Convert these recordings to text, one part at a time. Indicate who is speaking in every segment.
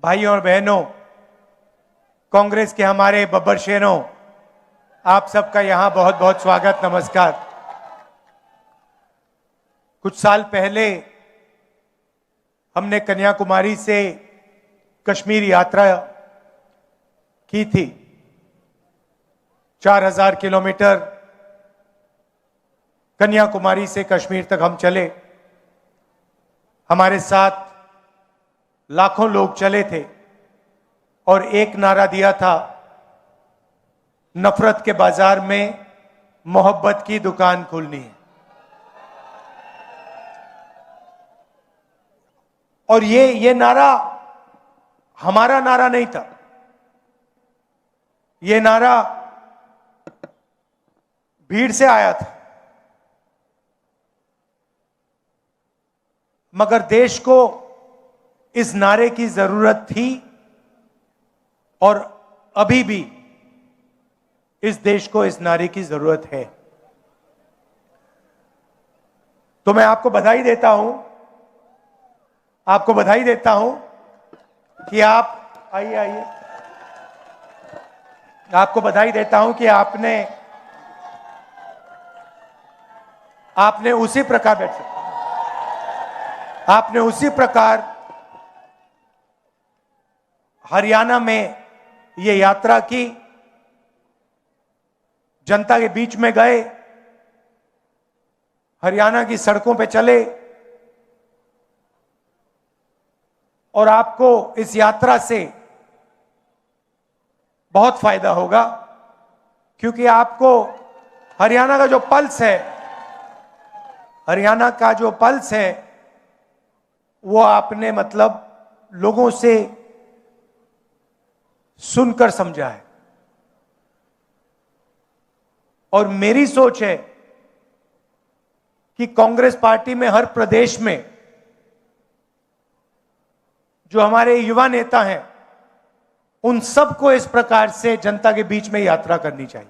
Speaker 1: भाइयों और बहनों, कांग्रेस के हमारे बब्बर शेरों, आप सबका यहां बहुत बहुत स्वागत, नमस्कार। कुछ साल पहले हमने कन्याकुमारी से कश्मीर यात्रा की थी। 4000 किलोमीटर कन्याकुमारी से कश्मीर तक हम चले। हमारे साथ लाखों लोग चले थे और एक नारा दिया था, नफरत के बाजार में मोहब्बत की दुकान खोलनी है। और ये नारा हमारा नारा नहीं था, ये नारा भीड़ से आया था। मगर देश को इस नारे की जरूरत थी और अभी भी इस देश को इस नारे की जरूरत है। तो मैं आपको बधाई देता हूं कि आप आइए आपको बधाई देता हूं कि आपने उसी प्रकार हरियाणा में ये यात्रा की, जनता के बीच में गए, हरियाणा की सड़कों पे चले। और आपको इस यात्रा से बहुत फायदा होगा, क्योंकि आपको हरियाणा का जो पल्स है वो आपने लोगों से सुनकर समझा है। और मेरी सोच है कि कांग्रेस पार्टी में हर प्रदेश में जो हमारे युवा नेता हैं, उन सबको इस प्रकार से जनता के बीच में यात्रा करनी चाहिए।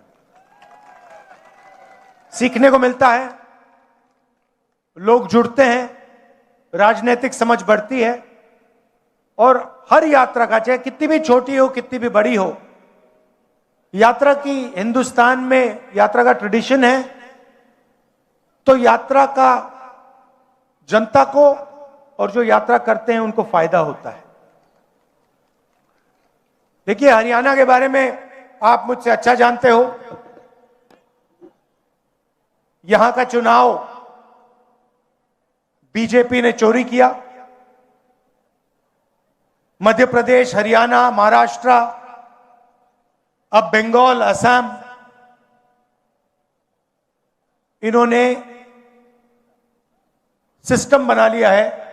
Speaker 1: सीखने को मिलता है, लोग जुड़ते हैं, राजनीतिक समझ बढ़ती है। और हर यात्रा का, चाहे कितनी भी छोटी हो कितनी भी बड़ी हो, यात्रा की हिंदुस्तान में यात्रा का ट्रेडिशन है। तो यात्रा का जनता को और जो यात्रा करते हैं उनको फायदा होता है। देखिए, हरियाणा के बारे में आप मुझसे अच्छा जानते हो। यहां का चुनाव बीजेपी ने चोरी किया। मध्य प्रदेश, हरियाणा, महाराष्ट्र, अब बंगाल, असम, इन्होंने सिस्टम बना लिया है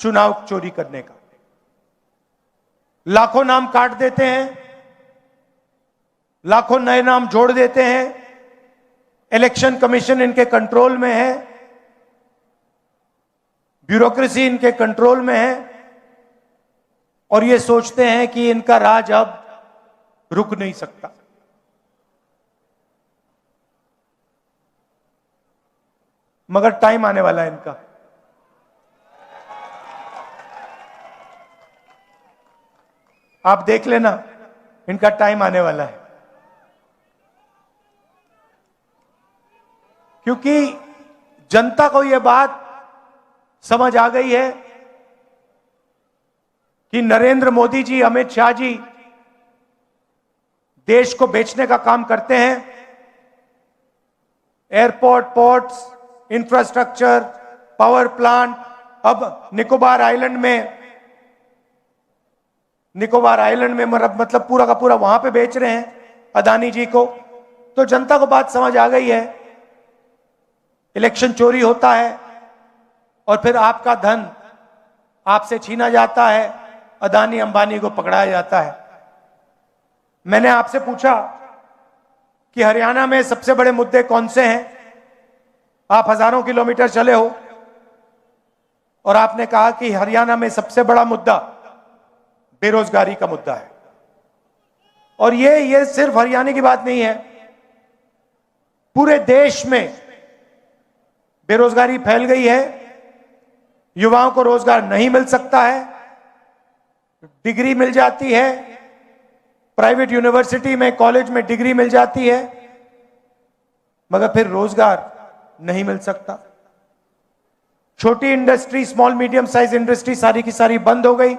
Speaker 1: चुनाव चोरी करने का। लाखों नाम काट देते हैं, लाखों नए नाम जोड़ देते हैं। इलेक्शन कमीशन इनके कंट्रोल में है, ब्यूरोक्रेसी इनके कंट्रोल में है, और ये सोचते हैं कि इनका राज अब रुक नहीं सकता। मगर टाइम आने वाला है इनका। आप देख लेना, इनका टाइम आने वाला है। क्योंकि जनता को यह बात समझ आ गई है कि नरेंद्र मोदी जी, अमित शाह जी देश को बेचने का काम करते हैं। Airport, ports, infrastructure, power plant, अब निकोबार आइलैंड में पूरा का पूरा वहां पे बेच रहे हैं अदानी जी को। तो जनता को बात समझ आ गई है, इलेक्शन चोरी होता है और फिर आपका धन आपसे छीना जाता है, अदानी अंबानी को पकड़ाया जाता है। मैंने आपसे पूछा कि हरियाणा में सबसे बड़े मुद्दे कौन से हैं। आप हजारों किलोमीटर चले हो और आपने कहा कि हरियाणा में सबसे बड़ा मुद्दा बेरोजगारी का मुद्दा है। और ये सिर्फ हरियाणा की बात नहीं है, पूरे देश में बेरोजगारी फैल गई है, युवाओं को रोजगार नहीं मिल सकता है, डिग्री मिल जाती है, प्राइवेट यूनिवर्सिटी में, कॉलेज में डिग्री मिल जाती है, मगर फिर रोजगार नहीं मिल सकता। छोटी industry, small medium size industry सारी की सारी बंद हो गई।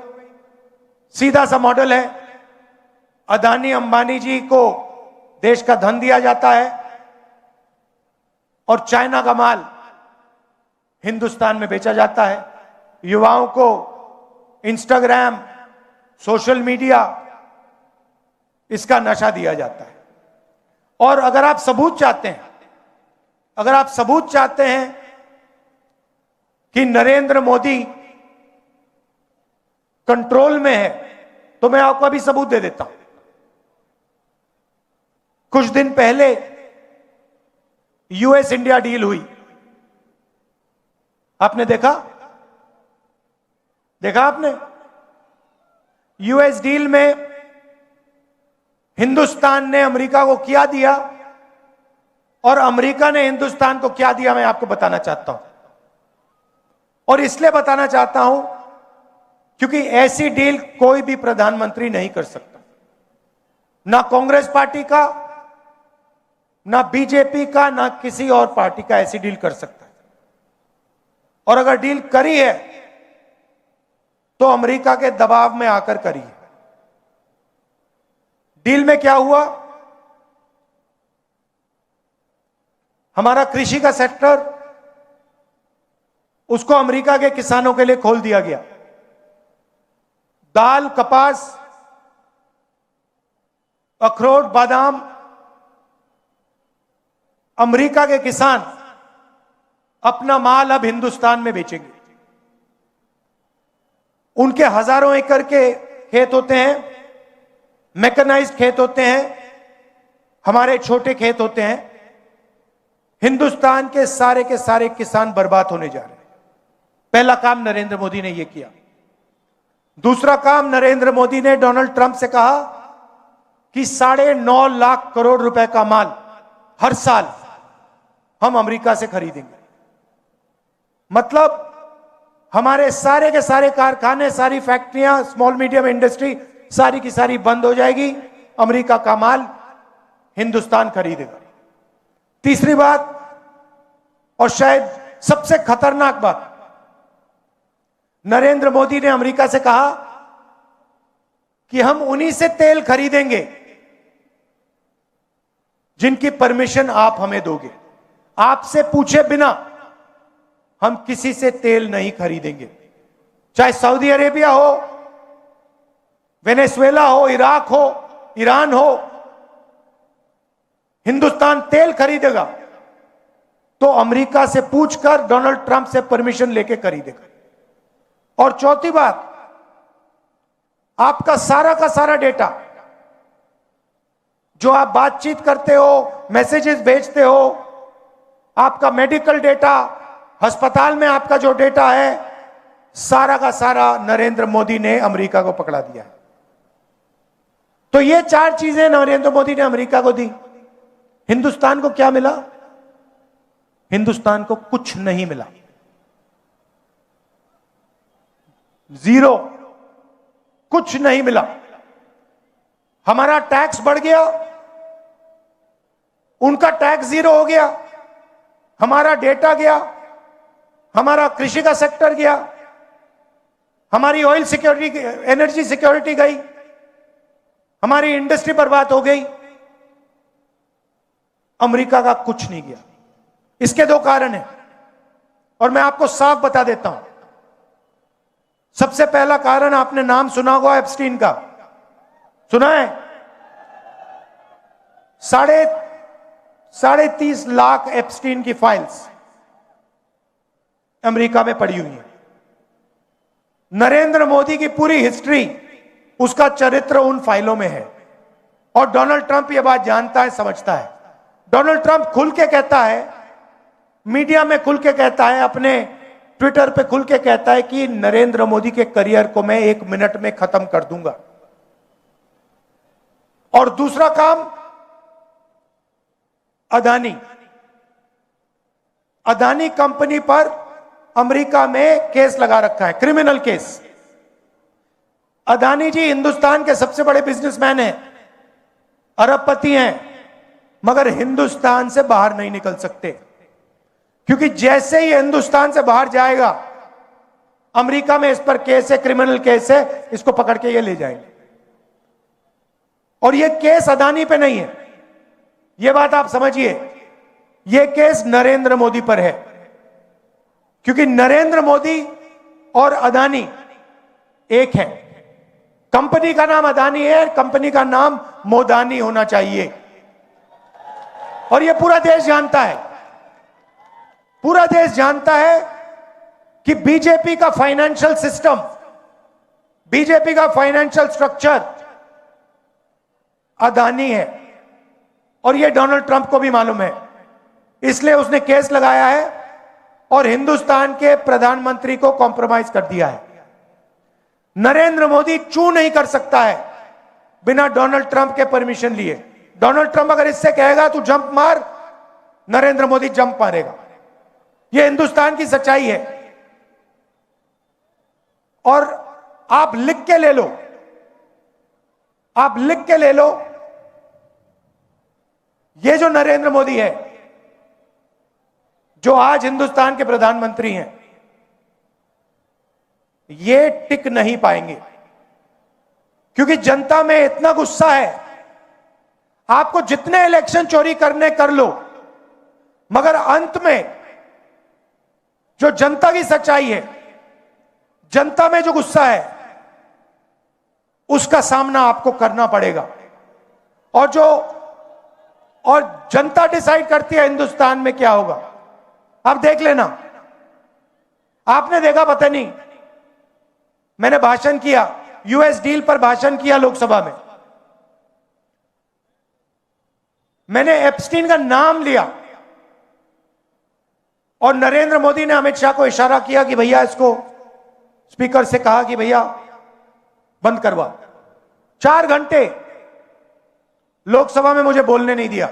Speaker 1: सीधा सा मॉडल है, अदानी अंबानी जी को देश का धन दिया जाता है और चाइना का माल हिंदुस्तान में बेचा जाता है। युवाओं को इंस्टाग्राम, सोशल मीडिया, इसका नशा दिया जाता है। और अगर आप सबूत चाहते हैं कि नरेंद्र मोदी कंट्रोल में है, तो मैं आपको अभी सबूत दे देता हूं। कुछ दिन पहले यूएस इंडिया डील हुई, आपने देखा आपने? यूएस डील में हिंदुस्तान ने अमेरिका को क्या दिया और अमेरिका ने हिंदुस्तान को क्या दिया, मैं आपको बताना चाहता हूं। और इसलिए बताना चाहता हूं क्योंकि ऐसी डील कोई भी प्रधानमंत्री नहीं कर सकता, ना कांग्रेस पार्टी का, ना बीजेपी का, ना किसी और पार्टी का ऐसी डील कर सकता है। और अगर डील करी है तो अमेरिका के दबाव में आकर करी है। डील में क्या हुआ? हमारा कृषि का सेक्टर, उसको अमेरिका के किसानों के लिए खोल दिया गया। दाल, कपास, अखरोट, बादाम, अमेरिका के किसान अपना माल अब हिंदुस्तान में बेचेंगे। उनके हजारों एकड़ के खेत होते हैं, मैकेनाइज्ड खेत होते हैं, हमारे छोटे खेत होते हैं। हिंदुस्तान के सारे किसान बर्बाद होने जा रहे हैं। पहला काम नरेंद्र मोदी ने यह किया। दूसरा काम, नरेंद्र मोदी ने डोनाल्ड ट्रंप से कहा कि 9.5 लाख करोड़ रुपए का माल हर साल हम अमेरिका से खरीदेंगे। मतलब हमारे सारे के सारे कारखाने, सारी फैक्ट्रियां, स्मॉल मीडियम इंडस्ट्री सारी की सारी बंद हो जाएगी, अमेरिका का माल हिंदुस्तान खरीदेगा। तीसरी बात, और शायद सबसे खतरनाक बात, नरेंद्र मोदी ने अमेरिका से कहा कि हम उन्हीं से तेल खरीदेंगे जिनकी परमिशन आप हमें दोगे। आपसे पूछे बिना हम किसी से तेल नहीं खरीदेंगे, चाहे सऊदी अरेबिया हो, वेनेजुएला हो, इराक हो, ईरान हो। हिंदुस्तान तेल खरीदेगा तो अमेरिका से पूछकर, डोनाल्ड ट्रंप से परमिशन लेके खरीदेगा। और चौथी बात, आपका सारा का सारा डेटा, जो आप बातचीत करते हो, मैसेजेस भेजते हो, आपका मेडिकल डेटा, अस्पताल में आपका जो डेटा है, सारा का सारा नरेंद्र मोदी ने अमेरिका को पकड़ा दिया है। तो ये 4 चीजें नरेंद्र मोदी ने अमेरिका को दी। हिंदुस्तान को क्या मिला? हिंदुस्तान को कुछ नहीं मिला, जीरो, कुछ नहीं मिला। हमारा टैक्स बढ़ गया, उनका टैक्स जीरो हो गया, हमारा डेटा गया, हमारा कृषि का सेक्टर गया, हमारी ऑयल सिक्योरिटी, एनर्जी सिक्योरिटी गई, हमारी इंडस्ट्री बर्बाद हो गई। अमेरिका का कुछ नहीं गया। इसके 2 कारण हैं और मैं आपको साफ बता देता हूं। सबसे पहला कारण, आपने नाम सुना होगा एप्स्टीन का, सुना है? 30.5 लाख एप्स्टीन की फाइल्स अमेरिका में पड़ी हुई है। नरेंद्र मोदी की पूरी हिस्ट्री, उसका चरित्र उन फाइलों में है। और डोनाल्ड ट्रंप यह बात जानता है, समझता है। डोनाल्ड ट्रंप खुल के कहता है, मीडिया में खुल के कहता है, अपने ट्विटर पे खुल के कहता है कि नरेंद्र मोदी के करियर को मैं 1 मिनट में खत्म कर दूंगा। और दूसरा काम, अदानी कंपनी पर अमेरिका में केस लगा रखा है, क्रिमिनल केस। अदानी जी हिंदुस्तान के सबसे बड़े बिजनेसमैन हैं, अरबपति हैं, मगर हिंदुस्तान से बाहर नहीं निकल सकते, क्योंकि जैसे ही हिंदुस्तान से बाहर जाएगा, अमेरिका में इस पर केस है, क्रिमिनल केस है, इसको पकड़ के ये ले जाएंगे। और ये केस अदानी पे नहीं है, ये बात आप समझिए, ये केस नरेंद्र मोदी पर है, क्योंकि नरेंद्र मोदी और अदानी एक है। कंपनी का नाम अदानी है, कंपनी का नाम मोदानी होना चाहिए। और ये पूरा देश जानता है, पूरा देश जानता है कि बीजेपी का फाइनेंशियल सिस्टम, बीजेपी का फाइनेंशियल स्ट्रक्चर अदानी है। और ये डोनाल्ड ट्रंप को भी मालूम है, इसलिए उसने केस लगाया है और हिंदुस्तान के प्रधानमंत्री को कॉम्प्रोमाइज कर दिया है। नरेंद्र मोदी चू नहीं कर सकता है बिना डोनाल्ड ट्रंप के परमिशन लिए। डोनाल्ड ट्रंप अगर इससे कहेगा तू जंप मार, नरेंद्र मोदी जंप मारेगा। यह हिंदुस्तान की सच्चाई है। और आप लिख के ले लो, आप लिख के ले लो, ये जो नरेंद्र मोदी है, जो आज हिंदुस्तान के प्रधानमंत्री हैं, ये टिक नहीं पाएंगे, क्योंकि जनता में इतना गुस्सा है। आपको जितने इलेक्शन चोरी करने कर लो, मगर अंत में जो जनता की सच्चाई है, जनता में जो गुस्सा है, उसका सामना आपको करना पड़ेगा। और जनता डिसाइड करती है हिंदुस्तान में क्या होगा। अब देख लेना, आपने देखा, पता नहीं, मैंने भाषण किया, यूएस डील पर भाषण किया लोकसभा में, मैंने एप्स्टीन का नाम लिया और नरेंद्र मोदी ने अमित शाह को इशारा किया कि भैया, इसको स्पीकर से कहा कि भैया बंद करवा। 4 घंटे लोकसभा में मुझे बोलने नहीं दिया।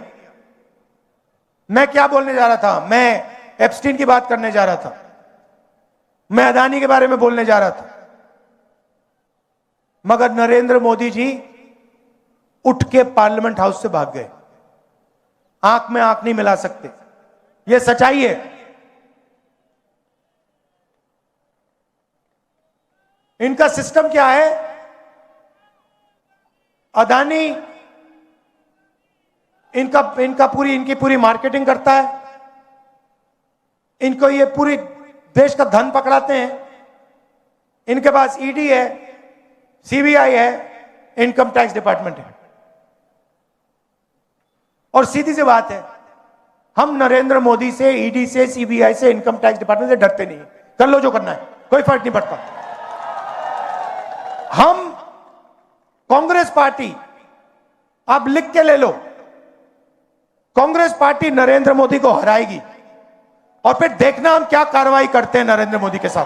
Speaker 1: मैं क्या बोलने जा रहा था? मैं एप्स्टीन की बात करने जा रहा था, मैं अदानी के बारे में बोलने जा रहा था, मगर नरेंद्र मोदी जी उठ के पार्लियामेंट हाउस से भाग गए। आंख में आंख नहीं मिला सकते, यह सच्चाई है। इनका सिस्टम क्या है? अदानी इनकी पूरी मार्केटिंग करता है, इनको ये पूरी देश का धन पकड़ाते हैं। इनके पास ईडी है, सीबीआई है, इनकम टैक्स डिपार्टमेंट है। और सीधी सी बात है, हम नरेंद्र मोदी से, ईडी से, सीबीआई से, इनकम टैक्स डिपार्टमेंट से डरते नहीं। कर लो जो करना है, कोई फर्क नहीं पड़ता। हम कांग्रेस पार्टी, आप लिख के ले लो, कांग्रेस पार्टी नरेंद्र मोदी को हराएगी और फिर देखना हम क्या कार्रवाई करते हैं नरेंद्र मोदी के साथ।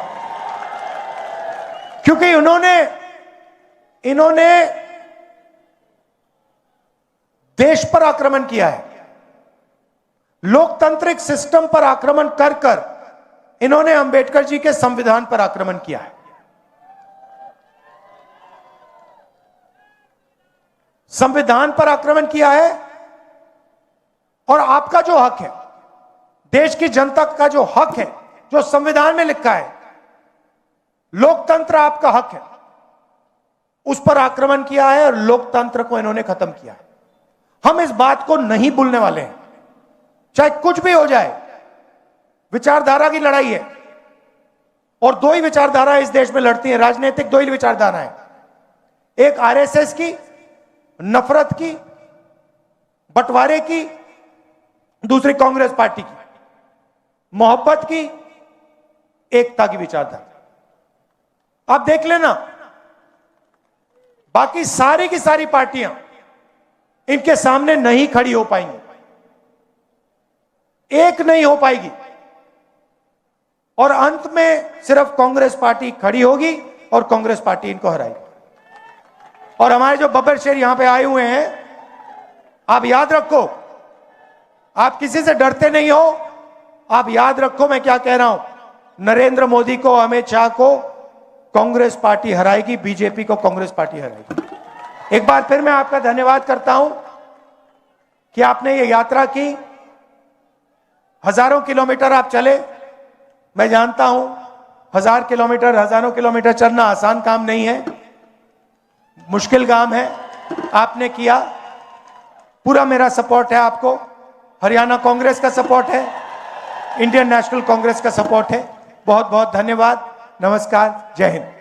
Speaker 1: क्योंकि इन्होंने देश पर आक्रमण किया है, लोकतांत्रिक सिस्टम पर आक्रमण कर कर इन्होंने अंबेडकर जी के संविधान पर आक्रमण किया है। संविधान पर आक्रमण किया है। और आपका जो हक है, देश की जनता का जो हक है, जो संविधान में लिखा है, लोकतंत्र आपका हक है, उस पर आक्रमण किया है और लोकतंत्र को इन्होंने खत्म किया है। हम इस बात को नहीं भूलने वाले हैं, चाहे कुछ भी हो जाए। विचारधारा की लड़ाई है और 2 ही विचारधारा इस देश में लड़ती हैं, राजनीतिक 2 ही विचारधारा है, एक आरएसएस की, नफरत की, बंटवारे की, दूसरी कांग्रेस पार्टी की, मोहब्बत की, एकता की विचारधारा। आप देख लेना, बाकी सारी की सारी पार्टियां इनके सामने नहीं खड़ी हो पाएंगी, एक नहीं हो पाएगी। और अंत में सिर्फ कांग्रेस पार्टी खड़ी होगी और कांग्रेस पार्टी इनको हराएगी। और हमारे जो बब्बर शेर यहां पे आए हुए हैं, आप याद रखो, आप किसी से डरते नहीं हो। आप याद रखो मैं क्या कह रहा हूं, नरेंद्र मोदी को, अमित शाह को कांग्रेस पार्टी हराएगी, बीजेपी को कांग्रेस पार्टी हराएगी। एक बार फिर मैं आपका धन्यवाद करता हूं कि आपने ये यात्रा की, हजारों किलोमीटर आप चले। मैं जानता हूं 1000 किलोमीटर, हजारों किलोमीटर चलना आसान काम नहीं है, मुश्किल काम है, आपने किया। पूरा मेरा सपोर्ट है आपको, हरियाणा कांग्रेस का सपोर्ट है, इंडियन नेशनल कांग्रेस का सपोर्ट है। बहुत बहुत धन्यवाद, नमस्कार, जय हिंद।